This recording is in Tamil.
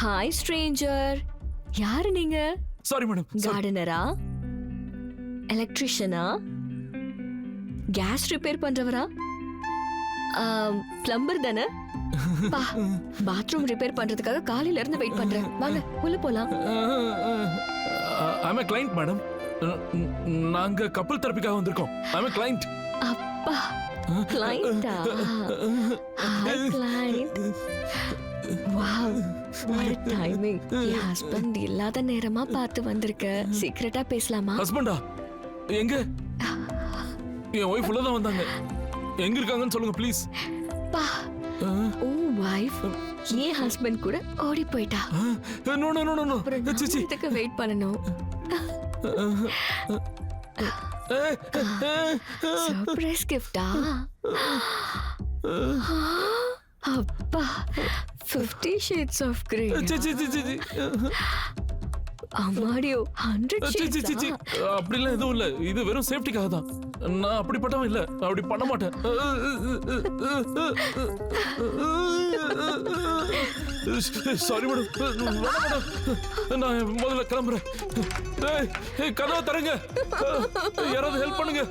Hi stranger. யாரு நீங்க? Sorry madam. கார்டனரா, எலக்ட்ரிஷியனா, கேஸ் ரிப்பேர் பண்றவரா, பிளம்பர் தானே? பாத்ரூம் ரிப்பேர் பண்றதுக்காக காலையில இருந்து வெயிட் பண்றேன். வாங்க உள்ள போலாம். I client madam. நாங்க கப்பல் தெரபிக்காக வந்திருக்கோம். I client. அப்பா, கிளைண்டா? Hi client. Wow, what a timing. என் ஹஸ்பண்ட் இல்லாத நேரமா பார்த்து வந்திருக்க. சீக்கிரட்டா பேசலாமா? ஹஸ்பண்டா? எங்க? என் ஒய்ஃப் உள்ள தான் வந்தாங்க. எங்க இருக்காங்கன்னு சொல்லுங்க ப்ளீஸ். பா, ஓ வைஃப் என் ஹஸ்பண்ட் கூட ஓடி போயிட்டா. No no no no. சிச்சி, இதுக்கு வெயிட் பண்ணனும். சர்ப்ரைஸ் கிஃப்டா? அப்பா, 50 shades of grey. அம்மாடியோ, 100 shades. அப்படிலாம் எதுவும் இல்ல. இது வெறும் சேஃப்டிக்காக தான். நான் அப்படிப்பட்டவன் இல்ல. அப்படி பண்ண மாட்டேன். Sorry madam. நான் முதல்ல கிளம்புறேன். கதவை தரங்க. யாராவது ஹெல்ப் பண்ணுங்க.